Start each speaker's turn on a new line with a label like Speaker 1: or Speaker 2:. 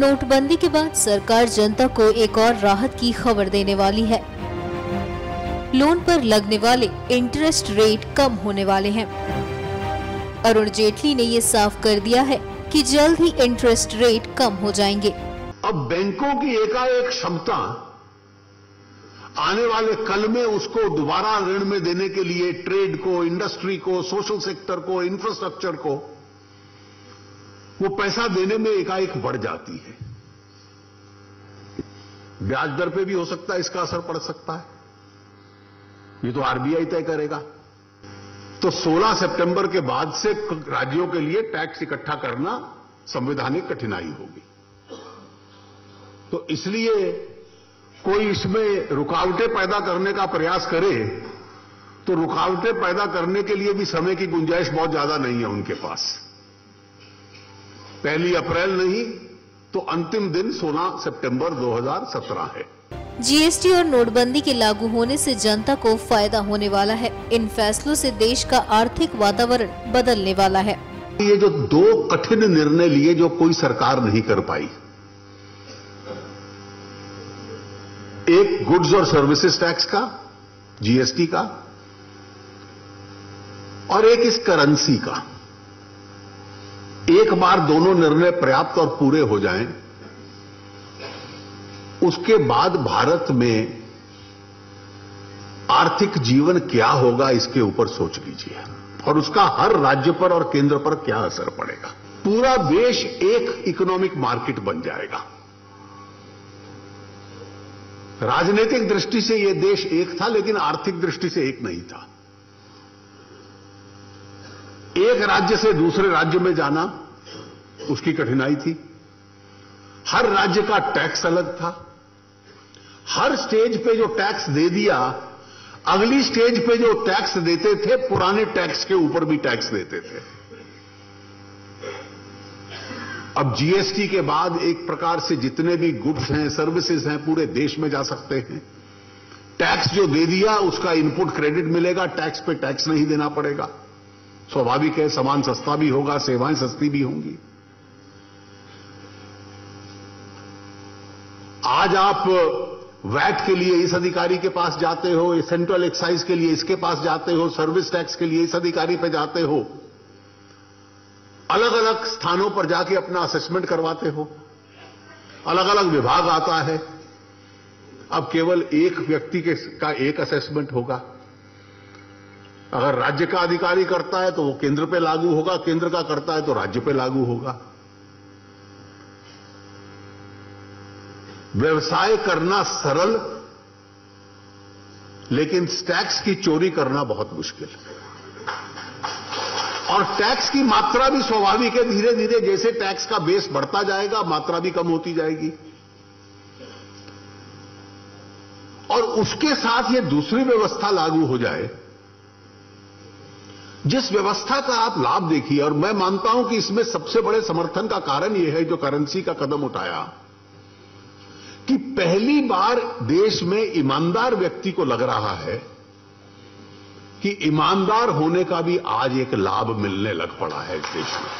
Speaker 1: नोटबंदी के बाद सरकार जनता को एक और राहत की खबर देने वाली है। लोन पर लगने वाले इंटरेस्ट रेट कम होने वाले हैं। अरुण जेटली ने ये साफ कर दिया है कि जल्द ही इंटरेस्ट रेट कम हो जाएंगे।
Speaker 2: अब बैंकों की एकाएक क्षमता आने वाले कल में उसको दोबारा ऋण में देने के लिए ट्रेड को, इंडस्ट्री को, सोशल सेक्टर को, इंफ्रास्ट्रक्चर को वो पैसा देने में एकाएक बढ़ जाती है। ब्याज दर पे भी हो सकता है इसका असर पड़ सकता है, ये तो आरबीआई तय करेगा। तो 16 सितंबर के बाद से राज्यों के लिए टैक्स इकट्ठा करना संवैधानिक कठिनाई होगी। तो इसलिए कोई इसमें रुकावटें पैदा करने का प्रयास करे तो रुकावटें पैदा करने के लिए भी समय की गुंजाइश बहुत ज्यादा नहीं है उनके पास। 1 अप्रैल नहीं तो अंतिम दिन 16 सितंबर 2017 है।
Speaker 1: जीएसटी और नोटबंदी के लागू होने से जनता को फायदा होने वाला है। इन फैसलों से देश का आर्थिक वातावरण बदलने वाला है।
Speaker 2: ये जो 2 कठिन निर्णय लिए जो कोई सरकार नहीं कर पाई, एक गुड्स और सर्विसेज टैक्स का, जीएसटी का, और एक इस करेंसी का, एक बार दोनों निर्णय पर्याप्त और पूरे हो जाएं, उसके बाद भारत में आर्थिक जीवन क्या होगा इसके ऊपर सोच लीजिए, और उसका हर राज्य पर और केंद्र पर क्या असर पड़ेगा। पूरा देश एक इकोनॉमिक मार्केट बन जाएगा। राजनीतिक दृष्टि से यह देश एक था, लेकिन आर्थिक दृष्टि से एक नहीं था। एक राज्य से दूसरे राज्य में जाना उसकी कठिनाई थी। हर राज्य का टैक्स अलग था। हर स्टेज पे जो टैक्स दे दिया, अगली स्टेज पे जो टैक्स देते थे पुराने टैक्स के ऊपर भी टैक्स देते थे। अब जीएसटी के बाद एक प्रकार से जितने भी गुड्स हैं, सर्विसेज हैं, पूरे देश में जा सकते हैं। टैक्स जो दे दिया उसका इनपुट क्रेडिट मिलेगा, टैक्स पे टैक्स नहीं देना पड़ेगा। स्वाभाविक है, सामान सस्ता भी होगा, सेवाएं सस्ती भी होंगी। आज आप वैट के लिए इस अधिकारी के पास जाते हो, सेंट्रल एक्साइज के लिए इसके पास जाते हो, सर्विस टैक्स के लिए इस अधिकारी पे जाते हो, अलग अलग स्थानों पर जाके अपना असेसमेंट करवाते हो, अलग अलग विभाग आता है। अब केवल एक व्यक्ति का एक असेसमेंट होगा। अगर राज्य का अधिकारी करता है तो वो केंद्र पे लागू होगा, केंद्र का करता है तो राज्य पे लागू होगा। व्यवसाय करना सरल, लेकिन टैक्स की चोरी करना बहुत मुश्किल है। और टैक्स की मात्रा भी स्वाभाविक है, धीरे धीरे जैसे टैक्स का बेस बढ़ता जाएगा मात्रा भी कम होती जाएगी। और उसके साथ ये दूसरी व्यवस्था लागू हो जाए, जिस व्यवस्था का आप लाभ देखिए। और मैं मानता हूं कि इसमें सबसे बड़े समर्थन का कारण यह है जो करेंसी का कदम उठाया, कि पहली बार देश में ईमानदार व्यक्ति को लग रहा है कि ईमानदार होने का भी आज एक लाभ मिलने लग पड़ा है इस देश में।